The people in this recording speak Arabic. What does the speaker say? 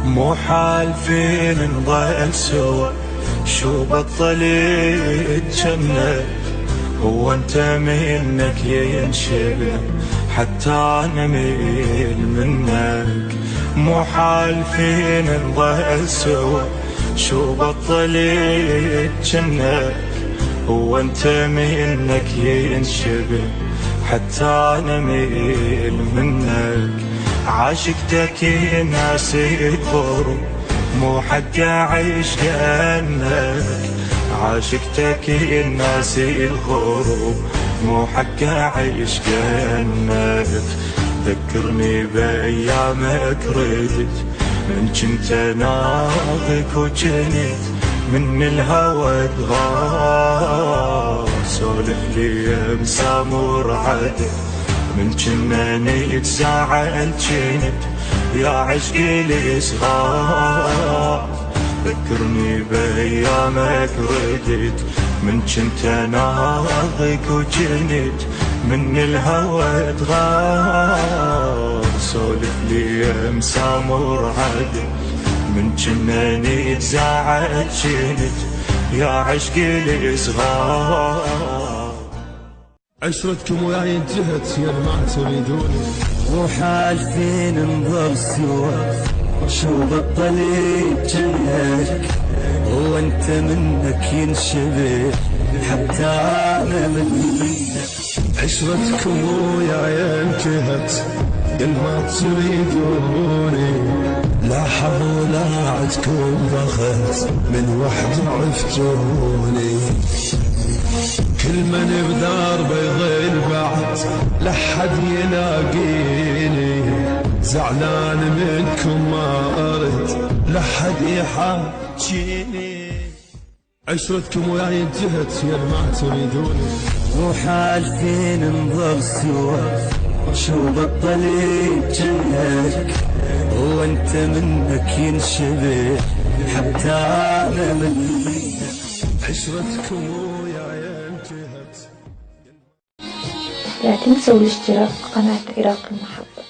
مو حال فين نضل سوا، شو بطل يتجنن، هو انت منك ينشبه حتى انا ميل منك. مو حال فين نضل سوا، شو بطل يتجنن، هو انت منك ينشبه حتى انا ميل منك. عاشقتك الناس يكبروا، مو حق اعيش كأنك. عاشقتك الناس الغروب، مو حق اعيش كأنك. ذكرني بايامك ردت، من جنت ناظك وجنت من الهوى تغار. سولف لي مسامور عدل، من جناني تزعل جنت يا عشقي لي صغار. ذكرني بايامك ردت، من جنت ناظك وجنت من الهوى تغار. سولف لي مسامور عدل، من جناني تزعل جنت يا عشقي لي صغار. عشرتكم وياي انتهت يا ما تريدوني، وحال فين نظل سوا، شو بطل يتجنك، هو انت منك ينشبه حتى انا منك. عشرتكم وياي انتهت يا ما تريدوني، لا حظ ولا عدكم بخت من وحد عفتوني. كل من بدار بيضل بعد لحد يلاقيني، زعلان منكم ما ارد لحد يحاجيني. عشرتكم وياي انتهت يا ما تريدوني، وحال فين نظل سوا، شو بطل يتجنك، هو انت منك ينشبه حتى انا منك. عشرتكم وياي انتهت. لا تنسوا الاشتراك في قناة عراق المحبة.